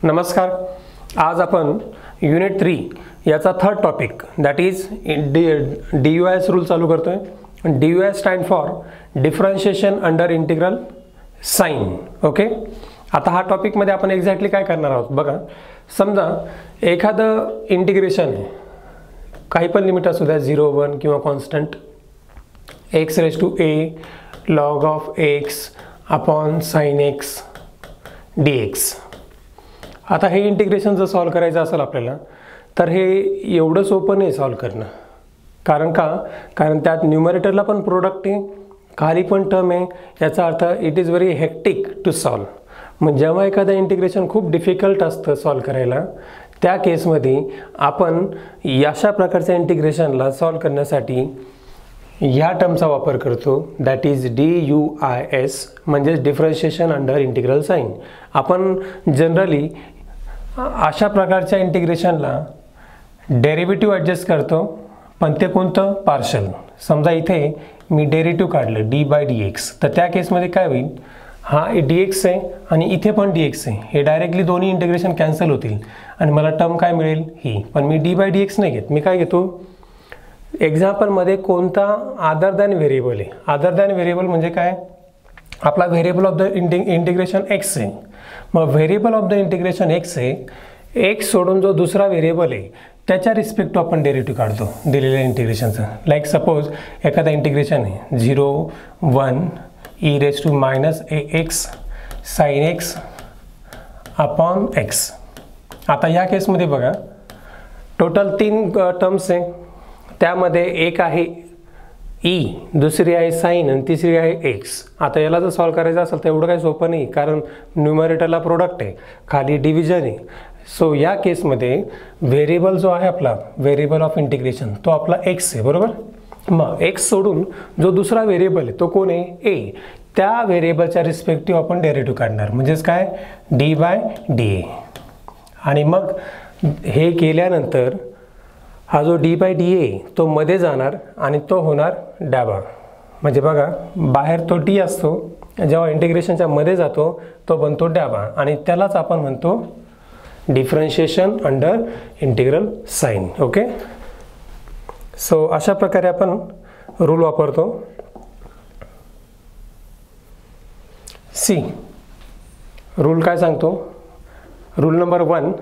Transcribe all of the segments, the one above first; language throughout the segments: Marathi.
नमस्कार. आज आपण युनिट 3 याचा third topic that is DUIS rule चालू करतोय. DUIS stand for differentiation under integral sign. Okay, आता हा टॉपिकमध्ये आपण एक्झॅक्टली काय करणार आहोत बघा. समजा एखादं इंटिग्रेशन आहे, काही पण लिमिट असू द्या, 0, 1 किंवा constant, x⁻a log of x upon sin x dx. आता हे इंटिग्रेशन जर सॉल्व करायचं असेल आपल्याला तर हे एवढं सोपं नाही सॉल्व करणं. कारण त्यात न्यूमरेटरला पण प्रोडक्ट आहे, खाली पण टर्म आहे. याचा अर्थ it is very hectic to solve. मग जेव्हा एखादं इंटिग्रेशन खूप डिफिकल्ट असतं सॉल्व करायला, त्या केसमध्ये आपण अशा प्रकारच्या इंटिग्रेशनला सॉल्व करण्यासाठी या टर्मचा वापर करतो, दॅट इज DUIS, म्हणजेच डिफरन्शिएशन अंडर इंटिग्रल साइन. आपण जनरली अशा प्रकारच्या इंटिग्रेशनला डेरिव्हेटिव्ह ॲडजस्ट करतो, पण ते कोणतं? पार्शल. समजा इथे मी डेरिव्हेटिव्ह काढलं d/dx, तर त्या केसमध्ये काय होईल, हा dx आहे आणि इथे पण dx आहे, हे डायरेक्टली दोन्ही इंटिग्रेशन कॅन्सल होतील आणि मला टर्म काय मिळेल? ही. पण मी d/dx नाही घेत, मी काय घेतो? एक्झाम्पलमध्ये कोणता अदर दॅन व्हेरिएबल आहे. अदर दॅन व्हेरिएबल म्हणजे काय? आपला variable of the integration x आहे. मग variable of the integration x आहे, x सोडून जो दुसरा व्हेरिएबल आहे त्याच्या रिस्पेक्ट आपण डेरिव्हेटिव्ह काढतो दिलेल्या इंटिग्रेशनचं. लाईक सपोज एखादा इंटिग्रेशन आहे 0, 1 e⁻ax sin x upon x. आता या केसमध्ये बघा टोटल 3 टर्म्स आहे. त्यामध्ये एक आहे e, दुसरी आहे साइन आणि तिसरी आहे x. आता याला जर सॉल्व करायचं असेल तर एवढं काही सोपं नाही, कारण न्यूमरेटरला प्रोडक्ट आहे, खाली डिव्हिजन आहे. सो या केसमध्ये व्हेरिएबल जो आहे आपला व्हेरिएबल ऑफ इंटिग्रेशन तो आपला x आहे, बरोबर. मग x सोडून जो दुसरा व्हेरिएबल आहे तो कोण आहे? a. त्या व्हेरिएबलच्या रिस्पेक्टिव्ह आपण डेरिव्हेटिव्ह काढणार, म्हणजेच काय? d/dA. आणि मग हे केल्यानंतर हा जो d/dA तो मध्ये जाणार आणि तो होणार डाबा. म्हणजे बघा बाहेर तो d असतो, जेव्हा इंटिग्रेशनच्या मध्ये जातो तो बनतो डाबा, आणि त्यालाच आपण म्हणतो differentiation under integral sign. Okay, so अशा प्रकारे आपण रूल वापरतो. सी रूल काय सांगतो? रूल नंबर 1,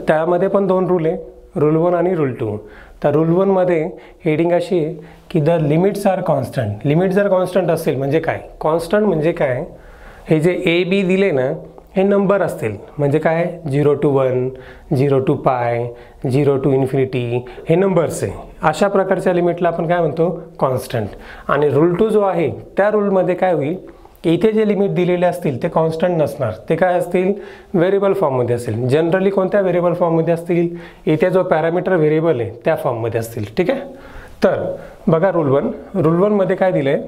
त्यामध्ये पण 2 रूल आहे, रूल 1 आणि रूल 2. तर रूल 1 मध्ये हेडिंग अशी आहे की the limits are constant. Limit जर कॉन्स्टंट असेल म्हणजे काय? कॉन्स्टंट म्हणजे काय? हे जे a b दिले ना हे नंबर असतील, म्हणजे काय? 0 to 1, 0 to π, 0 to इन्फिनिटी, हे नंबर्स आहे. अशा प्रकारच्या लिमिटला आपण काय म्हणतो? कॉन्स्टंट. आणि रूल 2 जो आहे त्या रूलमध्ये काय होईल, इथे जे लिमिट दिलेले असतील ते कॉन्स्टंट नसणार, ते काय असतील? व्हेरिएबल फॉर्ममध्ये असतील. जनरली कोणत्या व्हेरिएबल फॉर्ममध्ये असतील? इथे जो पॅरामीटर व्हेरिएबल आहे त्या फॉर्ममध्ये असतील. ठीक आहे. तर बघा रूल 1 मध्ये काय दिलं आहे?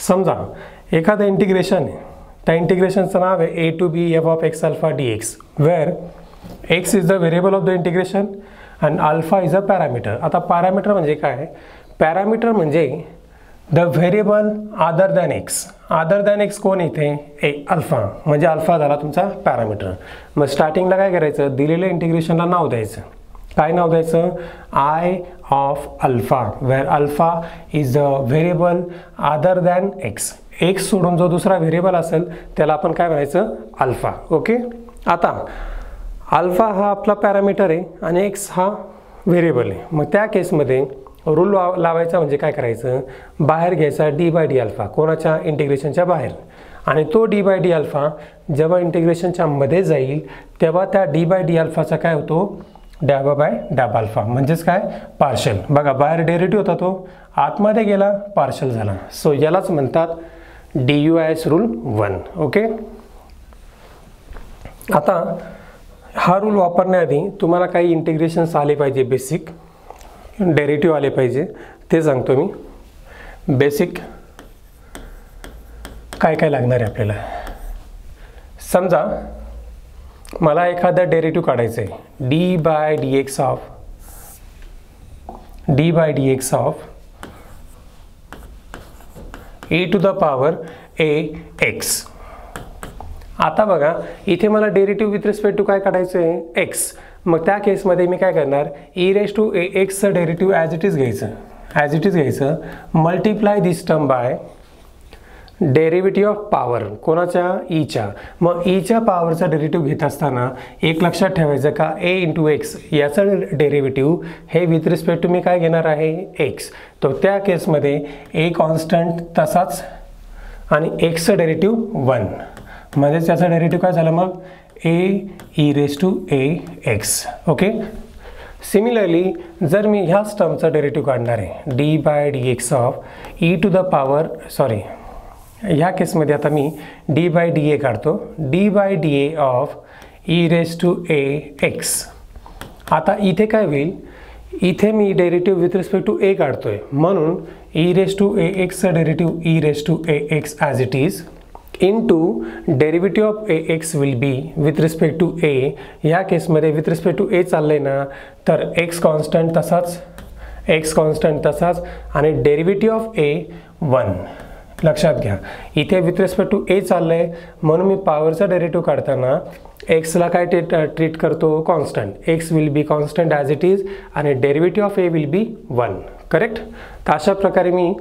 समजा एखादं इंटिग्रेशन आहे, त्या इंटिग्रेशनचं नाव आहे a to b f of x alpha dx, where x is the variable of the integration and alpha is a parameter. आता पॅरामीटर म्हणजे काय? पॅरामीटर म्हणजे the variable other than X. Other than X कोण इथे? अल्फा, म्हणजे अल्फा झाला तुमचा पॅरामीटर. मग स्टार्टिंगला काय करायचं? दिलेल्या इंटिग्रेशनला नाव द्यायचं. काय नाव द्यायचं? I of alpha, where alpha is the variable other than X. X सोडून जो दुसरा व्हेरिएबल असेल त्याला आपण काय म्हणायचं? अल्फा. ओके, आता अल्फा हा आपला पॅरामीटर आहे आणि एक्स हा व्हेरिएबल आहे. मग त्या केसमध्ये रूल लावायचा म्हणजे काय करायचं? बाहेर घ्यायचा d/d अल्फा, कोणाच्या? इंटिग्रेशनच्या बाहेर. आणि तो d/d अल्फा जेव्हा इंटिग्रेशनच्या मध्ये जाईल तेव्हा त्या d/d अल्फाचा काय होतो? डाबा अल्फा, म्हणजेच काय? पार्शल. बघा बाहेर डेरिव्हेटिव्ह होता, तो आतमध्ये गेला, पार्शल झाला. सो यालाच म्हणतात DUIS रूल 1. ओके, आता हा रूल वापरण्याआधी तुम्हाला काही इंटिग्रेशन्स आले पाहिजे, बेसिक डेरिव्हेटिव्ह आले पाहिजे, ते सांगतो मी. बेसिक काय काय लागणार आहे आपल्याला? समजा मला एखादा डेरिव्हेटिव्ह काढायचं आहे, d/dx of e to the power ax. आता बघा इथे मला डेरिव्हेटिव्ह विथ रिस्पेक्ट टू काय काढायचं आहे, एक्स. मग त्या केसमध्ये मी काय करणार, ई रेज टू ए एक्सचं डेरिव्हेटिव्ह ॲज इट इज घ्यायचं, multiply this term by derivative of power कोणाच्या, ईच्या. मग ईच्या पॉवरचा डेरिव्हेटिव्ह घेत असताना एक लक्षात ठेवायचं का ए इंटू एक्स याचं डेरिव्हेटिव्ह हे विथ रिस्पेक्ट टू मी काय घेणार आहे, एक्स. तो त्या केसमध्ये ए कॉन्स्टंट तसाच आणि एक्सचं डेरिव्हेटिव्ह 1, म्हणजे त्याचा डेरिव्हेटिव्ह काय झालं मग a e raise to a x. Okay. Similarly जर मी ह्याच टर्मचा डेरिव्हेटिव्ह काढणार आहे d by D x of e to the power, sorry ह्या केसमध्ये आता मी डी बाय डी ए काढतो, d by d a of e raise to a x. आता इथे काय होईल, इथे मी derivative with respect to a काढतोय म्हणून ई रेज टू ए एक्सचं derivative e raise to a x as it is into derivative of a x will be with respect to a. या केसमध्ये विथ रिस्पेक्ट टू ए चाललंय ना, तर एक्स कॉन्स्टंट तसाच आणि डेरिव्हेटिव्ह ऑफ ए 1. लक्षात घ्या इथे विथ रिस्पेक्ट टू ए चाललंय म्हणून मी पॉवरचा डेरिव्हेटिव्ह काढताना एक्सला काय ट्रीट करतो, constant. X will be constant as it is आणि derivative of a will be 1. Correct. तर अशा प्रकारे मी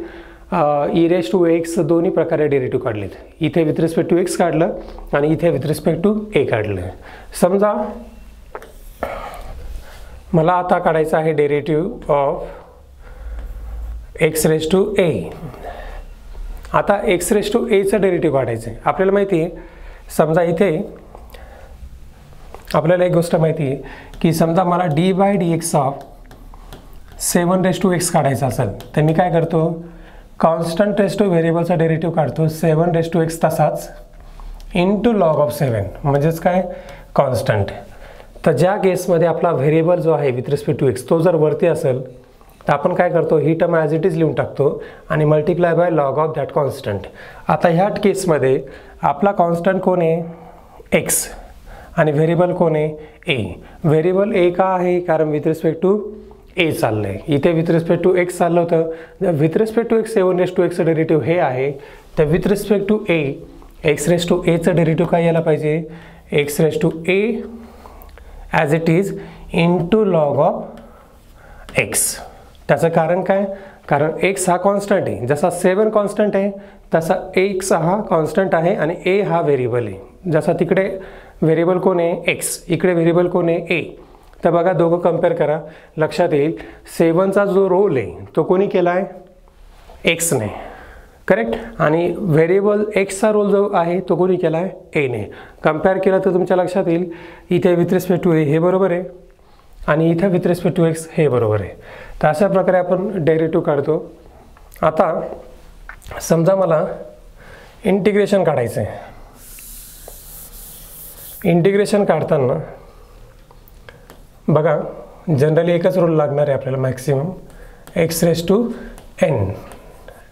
ई रेज टू एक्स दोन्ही प्रकारे डेरिव्हेटिव्ह काढलेत. इथे विथ रिस्पेक्ट टू एक्स काढलं आणि इथे विथ रिस्पेक्ट टू ए काढलं. समजा मला आता काढायचं आहे derivative of x raise to a. आता एक्स रेज टू एचं डेरिव्हेटिव्ह काढायचं आहे. आपल्याला माहिती आहे, समजा इथे आपल्याला एक गोष्ट माहिती आहे की समजा मला D by D x of 7 raise to X काढायचं असेल तर मी काय करतो, कॉन्स्टंट रेज टू व्हेरिएबलचा डेरिव्हेटिव्ह काढतो 7 रेज टू एक्स तसाच इंटू लॉग ऑफ 7 म्हणजेच काय, कॉन्स्टंट. तर ज्या केसमध्ये आपला व्हेरिएबल जो आहे विथ रिस्पेक्ट टू एक्स तो जर वरती असेल तर आपण काय करतो, ही टर्म ॲज इट इज लिहून टाकतो आणि multiply by log of that constant. आता ह्या केसमध्ये आपला कॉन्स्टंट कोण आहे, एक्स, आणि व्हेरिएबल कोण आहे, ए. व्हेरिएबल ए का आहे, कारण विथ रिस्पेक्ट टू ए चाललं आहे. इथे विथ रिस्पेक्ट टू एक्स चाललं होतं, with respect to x 7 raise to एक्सचं डेरिव्हेटिव्ह हे आहे. तर with respect to a x raise to एचं डेरिव्हेटिव्ह काय यायला पाहिजे, x raise to a as it is into log of x. त्याचं कारण काय, कारण एक्स हा कॉन्स्टंट आहे, जसा 7 कॉन्स्टंट आहे तसा एक्स हा कॉन्स्टंट आहे आणि ए हा व्हेरिएबल आहे. जसा तिकडे व्हेरिएबल कोण आहे, एक्स, इकडे व्हेरिएबल कोण आहे, ए. तर बघा दोघं कम्पेअर करा, लक्षात येईल 7चा जो रोल आहे तो कोणी केला आहे, एक्सने. करेक्ट. आणि व्हेरिएबल एक्सचा रोल जो आहे तो कोणी केला आहे, एने. कम्पेअर केला तर तुमच्या लक्षात येईल इथे विथ रिस्पेक्ट टू ए हे बरोबर आहे आणि इथे विथ रिस्पेक्ट टू एक्स हे बरोबर आहे. तर अशा प्रकारे आपण डेरिव्हेटिव्ह काढतो. आता समजा मला इंटिग्रेशन काढायचं आहे. इंटिग्रेशन काढताना बघा जनरली एकच रूल लागणार आहे आपल्याला, maximum x raise to n.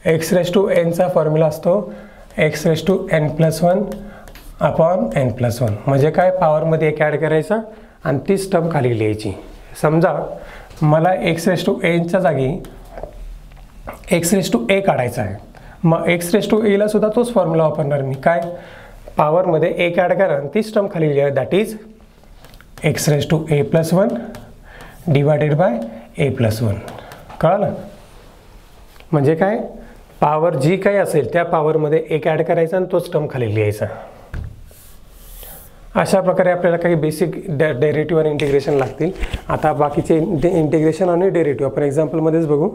X raise to एनचा फॉर्म्युला असतो x raise to n plus 1 upon n plus 1. म्हणजे काय, पॉवरमध्ये एक ॲड करायचा आणि तीच टर्म खाली लिहायची. समजा मला एक्स रेज टू एनच्या जागी एक्स रेज टू ए काढायचा आहे, मग एक्स रेज टू एला सुद्धा तोच फॉर्म्युला वापरणार मी. काय, पॉवरमध्ये एक ॲड करा आणि तीच टर्म खाली लिहा, that is X raise to A plus 1 divided by A plus 1. कळलं. म्हणजे काय, पॉवर जी काही असेल त्या पॉवरमध्ये एक ॲड करायचा आणि तोच टर्म खाली लिहायचा. अशा प्रकारे आपल्याला काही बेसिक डेरिव्हेटिव्ह आणि इंटिग्रेशन लागतील. आता बाकीचे इंटिग्रेशन आणि डेरिव्हेटिव्ह आपण एक्झाम्पलमध्येच बघू.